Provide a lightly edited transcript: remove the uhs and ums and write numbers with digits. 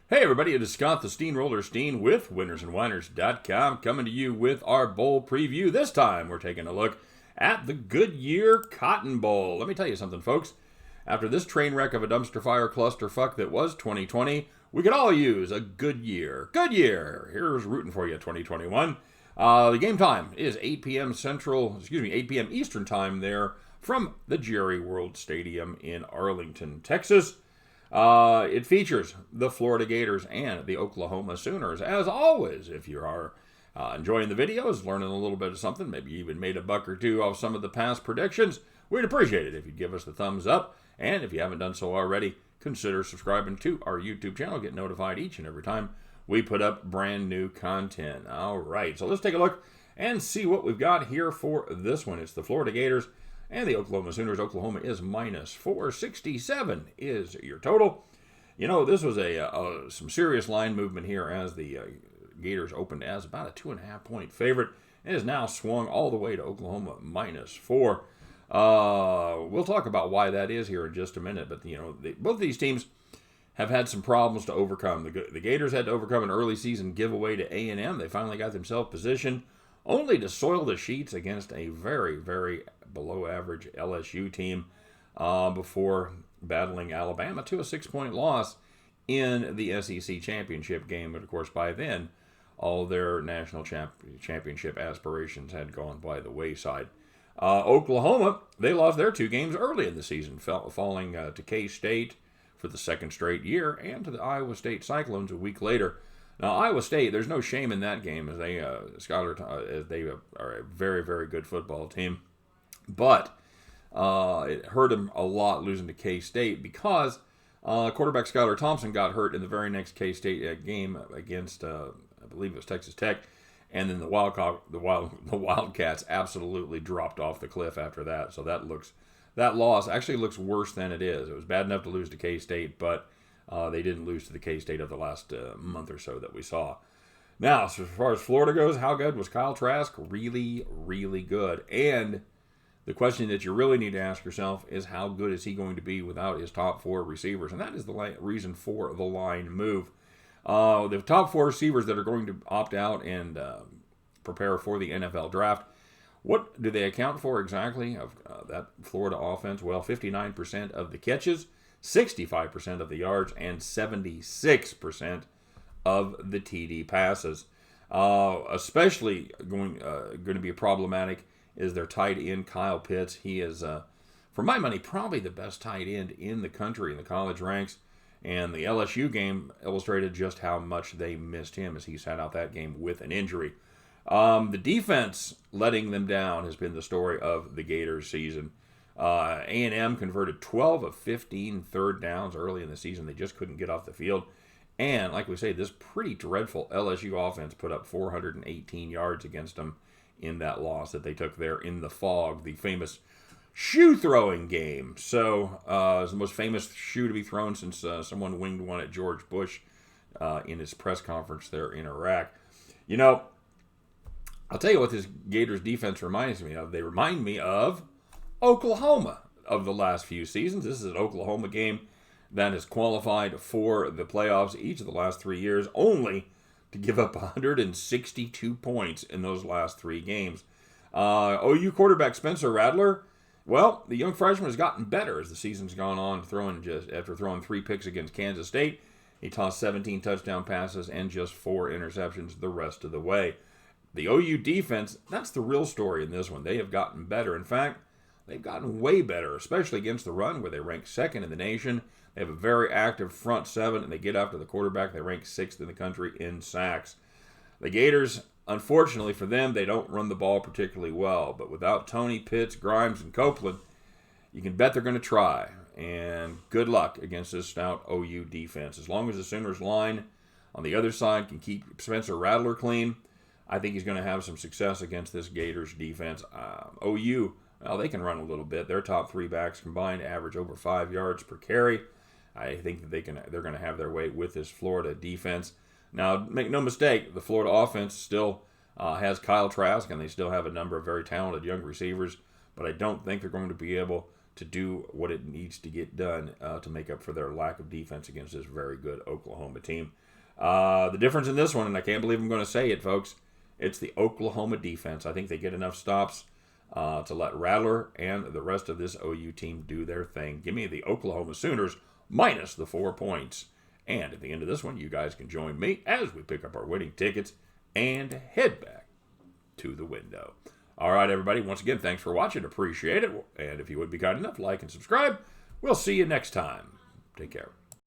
Hey everybody, it is Scott the Steamroller Steen with winnersandwhiners.com coming to you with our bowl preview. This time we're taking a look at the Goodyear Cotton Bowl. Let me tell you something, folks. After this train wreck of a dumpster fire clusterfuck that was 2020, we could all use a good year. Goodyear! Here's rooting for you, 2021. The game time is 8 p.m. 8 p.m. Eastern time there from the Jerry World Stadium in Arlington, Texas. It features the Florida Gators and the Oklahoma Sooners. As always, if you are enjoying the videos, learning a little bit of something, maybe you even made a buck or two off some of the past predictions, we'd appreciate it if you'd give us the thumbs up. And if you haven't done so already, consider subscribing to our YouTube channel. Get notified each and every time we put up brand new content. All right, so let's take a look and see what we've got here for this one. It's the Florida Gators and the Oklahoma Sooners. Oklahoma is minus 467 is your total. You know, this was some serious line movement here as the Gators opened as about a 2.5-point favorite and is now swung all the way to Oklahoma minus 4. We'll talk about why that is here in just a minute. But, you know, both of these teams have had some problems to overcome. The Gators had to overcome an early season giveaway to A&M. They finally got themselves positioned only to soil the sheets against a very, very below-average LSU team before battling Alabama to a 6-point loss in the SEC championship game. But, of course, by then, all their national championship aspirations had gone by the wayside. Oklahoma, they lost their 2 games early in the season, falling to K-State for the second straight year and to the Iowa State Cyclones a week later. Now, Iowa State, there's no shame in that game as they are a very, very good football team. But it hurt him a lot losing to K-State because quarterback Skylar Thompson got hurt in the very next K-State game against, I believe it was Texas Tech. And then the Wildcats absolutely dropped off the cliff after that. So that loss actually looks worse than it is. It was bad enough to lose to K-State, but they didn't lose to the K-State of the last month or so that we saw. Now, so as far as Florida goes, how good was Kyle Trask? Really, really good. And the question that you really need to ask yourself is how good is he going to be without his top 4 receivers? And that is the reason for the line move. The top 4 receivers that are going to opt out and prepare for the NFL draft, what do they account for exactly of that Florida offense? Well, 59% of the catches, 65% of the yards, and 76% of the TD passes. Especially going to be problematic is their tight end, Kyle Pitts. He is, for my money, probably the best tight end in the country in the college ranks. And the LSU game illustrated just how much they missed him as he sat out that game with an injury. The defense letting them down has been the story of the Gators season. A&M converted 12 of 15 third downs early in the season. They just couldn't get off the field. And like we say, this pretty dreadful LSU offense put up 418 yards against them in that loss that they took there in the fog, the famous shoe-throwing game. So it's the most famous shoe to be thrown since someone winged one at George Bush in his press conference there in Iraq. You know, I'll tell you what this Gators defense reminds me of. They remind me of Oklahoma of the last few seasons. This is an Oklahoma game that has qualified for the playoffs each of the last 3 years, only to give up 162 points in those last 3 games. OU quarterback Spencer Rattler, well, the young freshman has gotten better as the season's gone on, after throwing 3 picks against Kansas State. He tossed 17 touchdown passes and just 4 interceptions the rest of the way. The OU defense, that's the real story in this one. They have gotten better. In fact, they've gotten way better, especially against the run, where they rank 2nd in the nation. They have a very active front 7, and they get after the quarterback. They rank 6th in the country in sacks. The Gators, unfortunately for them, they don't run the ball particularly well. But without Tony, Pitts, Grimes, and Copeland, you can bet they're going to try. And good luck against this stout OU defense. As long as the Sooners line on the other side can keep Spencer Rattler clean, I think he's going to have some success against this Gators defense. OU, well, they can run a little bit. Their top 3 backs combined average over 5 yards per carry. I think that they're going to have their way with this Florida defense. Now, make no mistake, the Florida offense still has Kyle Trask, and they still have a number of very talented young receivers, but I don't think they're going to be able to do what it needs to get done to make up for their lack of defense against this very good Oklahoma team. The difference in this one, and I can't believe I'm going to say it, folks, it's the Oklahoma defense. I think they get enough stops to let Rattler and the rest of this OU team do their thing. Give me the Oklahoma Sooners minus the 4 points. And at the end of this one, you guys can join me as we pick up our winning tickets and head back to the window. All right, everybody. Once again, thanks for watching. Appreciate it. And if you would be kind enough, like and subscribe. We'll see you next time. Take care.